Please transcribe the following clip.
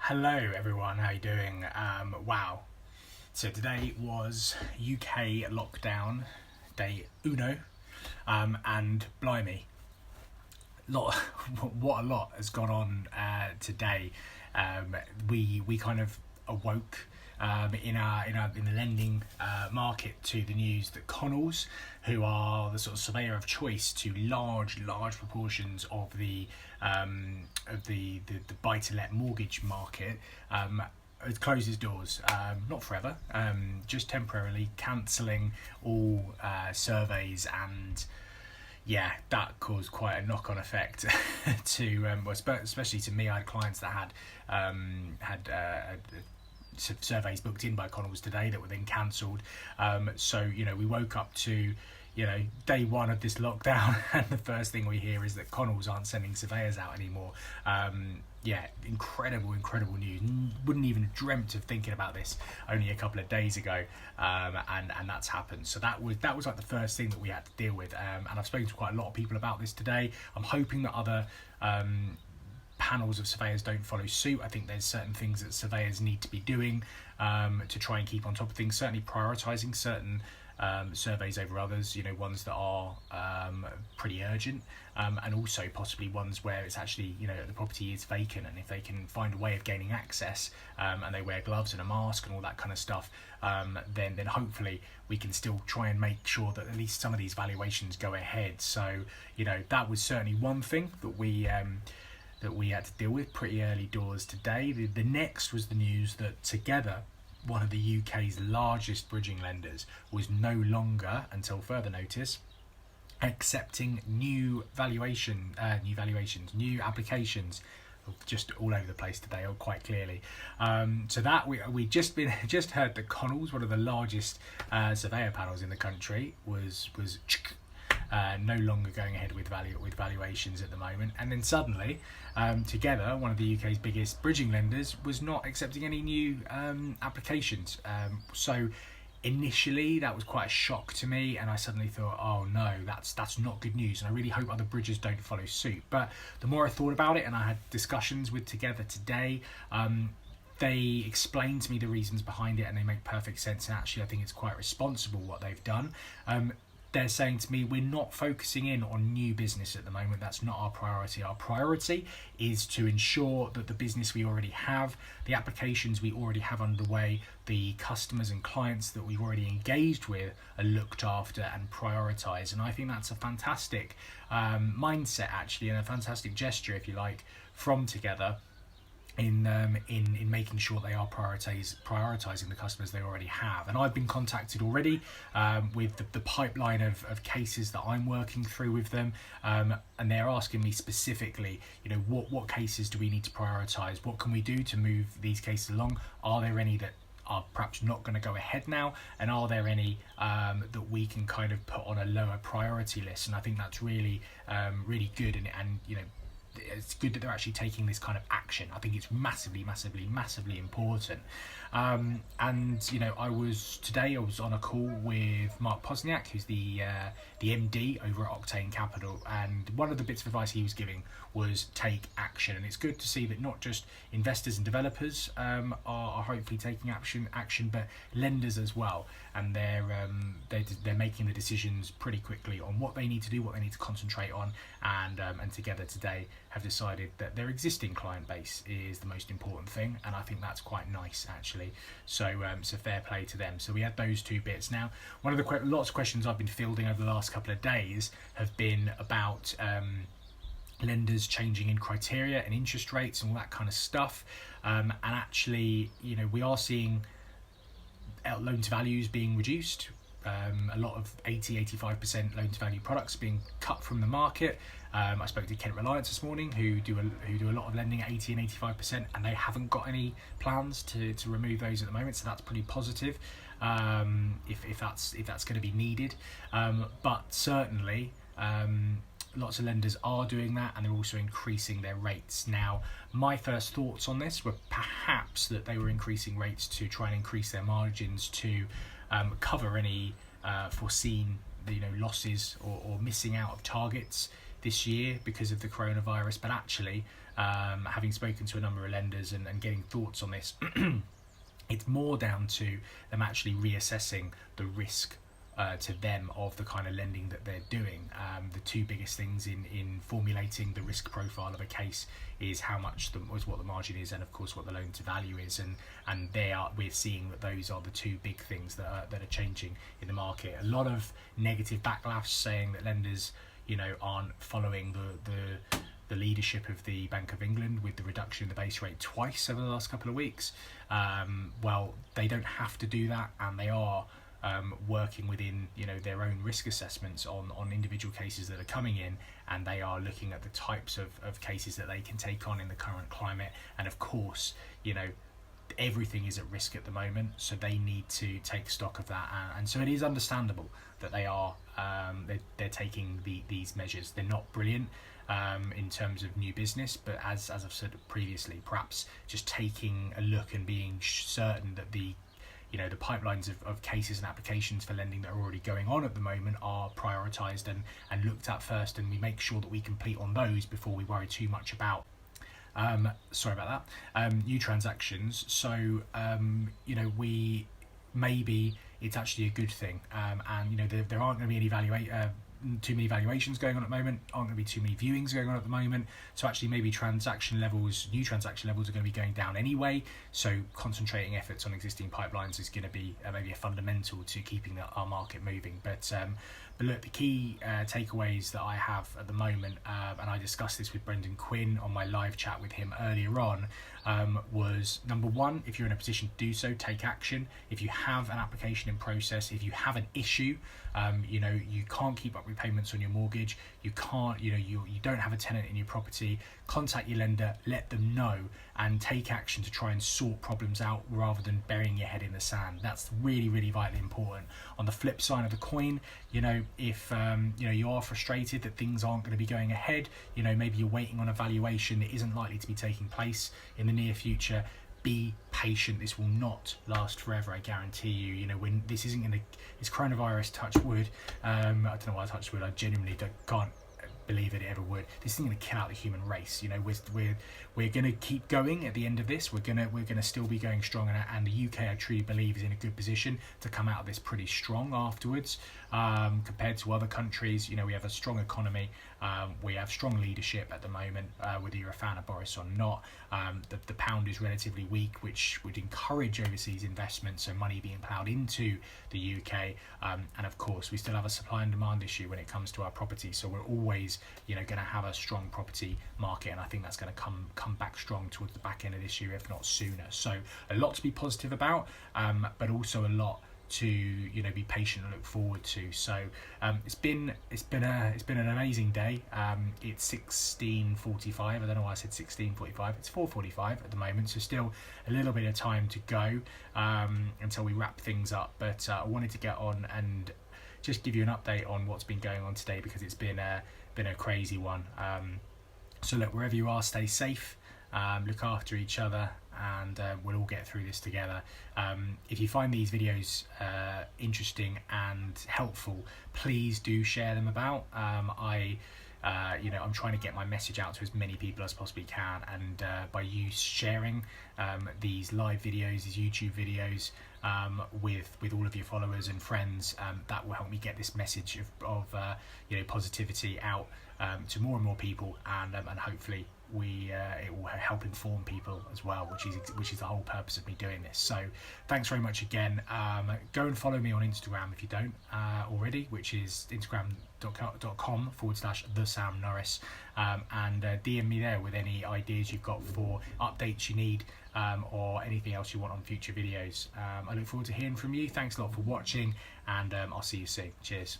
Hello everyone, how you doing? Wow. So today was UK lockdown day uno, and blimey, lot what a lot has gone on today. We kind of awoke in the lending market to the news that Connells, who are the sort of surveyor of choice to large proportions of the buy to let mortgage market, it closes doors, not forever, just temporarily cancelling all surveys. And yeah, that caused quite a knock-on effect to especially to me. I had clients that had surveys booked in by Connells today that were then cancelled. So we woke up to day one of this lockdown, and the first thing we hear is that Connells aren't sending surveyors out anymore. Incredible news. Wouldn't even have dreamt of thinking about this only a couple of days ago, and that's happened. So that was like the first thing that we had to deal with, and I've spoken to quite a lot of people about this today. I'm hoping that other panels of surveyors don't follow suit. I think there's certain things that surveyors need to be doing to try and keep on top of things, certainly prioritising certain surveys over others, ones that are pretty urgent, and also possibly ones where it's actually, the property is vacant, and if they can find a way of gaining access, and they wear gloves and a mask and all that kind of stuff, then hopefully we can still try and make sure that at least some of these valuations go ahead. So, that was certainly one thing that we had to deal with pretty early doors today. The next was the news that Together, one of the UK's largest bridging lenders, was no longer, until further notice, accepting new applications, new applications, just all over the place today, or quite clearly. So that we just heard that Connells, one of the largest surveyor panels in the country, was no longer going ahead with valuations at the moment. And then suddenly, Together, one of the UK's biggest bridging lenders, was not accepting any new applications. So initially that was quite a shock to me, and I suddenly thought, oh no, that's not good news, and I really hope other bridges don't follow suit. But the more I thought about it, and I had discussions with Together today, they explained to me the reasons behind it, and they make perfect sense, and actually I think it's quite responsible what they've done. They're saying to me, we're not focusing in on new business at the moment. That's not our priority. Our priority is to ensure that the business we already have, the applications we already have underway, the customers and clients that we've already engaged with are looked after and prioritised. And I think that's a fantastic mindset, actually, and a fantastic gesture, if you like, from Together, in making sure they are prioritising the customers they already have. And I've been contacted already with the pipeline of cases that I'm working through with them, and they're asking me specifically, what cases do we need to prioritise? What can we do to move these cases along? Are there any that are perhaps not going to go ahead now, and are there any that we can kind of put on a lower priority list? And I think that's really good, and it's good that they're actually taking this kind of action. I think it's massively important. And I was on a call with Mark Posniak, who's the MD over at Octane Capital, and one of the bits of advice he was giving was take action. And it's good to see that not just investors and developers are hopefully taking action, but lenders as well. And they're making the decisions pretty quickly on what they need to do, what they need to concentrate on, and Together today have decided that their existing client base is the most important thing, and I think that's quite nice, actually. So fair play to them. So we had those two bits. Now, one of the lots of questions I've been fielding over the last couple of days have been about lenders changing in criteria and interest rates and all that kind of stuff. And actually, we are seeing loan to values being reduced. A lot of 80-85% loan to value products being cut from the market. I spoke to Kent Reliance this morning, who do a lot of lending at 80 and 85%, and they haven't got any plans to remove those at the moment. So that's pretty positive, if that's going to be needed. But certainly, lots of lenders are doing that, and they're also increasing their rates. Now, my first thoughts on this were perhaps that they were increasing rates to try and increase their margins to cover any foreseen losses or missing out of targets this year because of the coronavirus, but actually, having spoken to a number of lenders and getting thoughts on this, it's more down to them actually reassessing the risk to them of the kind of lending that they're doing. The two biggest things in formulating the risk profile of a case is how much what the margin is, and of course what the loan to value is, and we're seeing that those are the two big things that are changing in the market. A lot of negative backlash saying that lenders, aren't following the leadership of the Bank of England with the reduction in the base rate twice over the last couple of weeks. Well, they don't have to do that, and they are working within their own risk assessments on individual cases that are coming in, and they are looking at the types of cases that they can take on in the current climate. And of course, everything is at risk at the moment, so they need to take stock of that, and so it is understandable that they are they're taking these measures. They're not brilliant in terms of new business, but as I've said previously, perhaps just taking a look and being certain that the pipelines of cases and applications for lending that are already going on at the moment are prioritised and looked at first, and we make sure that we complete on those before we worry too much about new transactions. So we maybe it's actually a good thing, and there aren't going to be any too many valuations going on at the moment, aren't going to be too many viewings going on at the moment, so actually maybe new transaction levels are going to be going down anyway, so concentrating efforts on existing pipelines is going to be maybe a fundamental to keeping our market moving. But look, the key takeaways that I have at the moment, and I discussed this with Brendan Quinn on my live chat with him earlier on, was number one, if you're in a position to do so, take action. If you have an application in process, if you have an issue, you can't keep up repayments on your mortgage, you don't have a tenant in your property, contact your lender, let them know, and take action to try and sort problems out rather than burying your head in the sand. That's really, really vitally important. On the flip side of the coin, if you are frustrated that things aren't going to be going ahead, maybe you're waiting on a valuation that isn't likely to be taking place in the near future, be patient. This will not last forever, I guarantee you. When this isn't going to, it's coronavirus, touch wood. I don't know why I touched wood. I genuinely can't believe that it ever would. This isn't going to kill out the human race. We're going to keep going at the end of this. We're going to still be going strong, and the UK, I truly believe, is in a good position to come out of this pretty strong afterwards. Compared to other countries, we have a strong economy. We have strong leadership at the moment, whether you're a fan of Boris or not. The pound is relatively weak, which would encourage overseas investment, so money being ploughed into the UK. And of course, we still have a supply and demand issue when it comes to our property. So we're always, going to have a strong property market, and I think that's going to come back strong towards the back end of this year, if not sooner. So a lot to be positive about, but also a lot to be patient and look forward to. So it's been an amazing day. It's 16:45. I don't know why I said 16:45. It's 4:45 at the moment, so still a little bit of time to go until we wrap things up. But I wanted to get on and just give you an update on what's been going on today, because it's been a crazy one. So look, wherever you are, stay safe, look after each other, and we'll all get through this together. If you find these videos interesting and helpful, please do share them about. I'm trying to get my message out to as many people as possibly can, and by you sharing these live videos, these YouTube videos with all of your followers and friends, that will help me get this message of positivity out to more and more people, and hopefully it will help inform people as well, which is the whole purpose of me doing this. So thanks very much again. Go and follow me on Instagram if you don't already, which is instagram.com/TheSamNorris, and DM me there with any ideas you've got for updates you need, or anything else you want on future videos. I look forward to hearing from you. Thanks a lot for watching, and I'll see you soon. Cheers.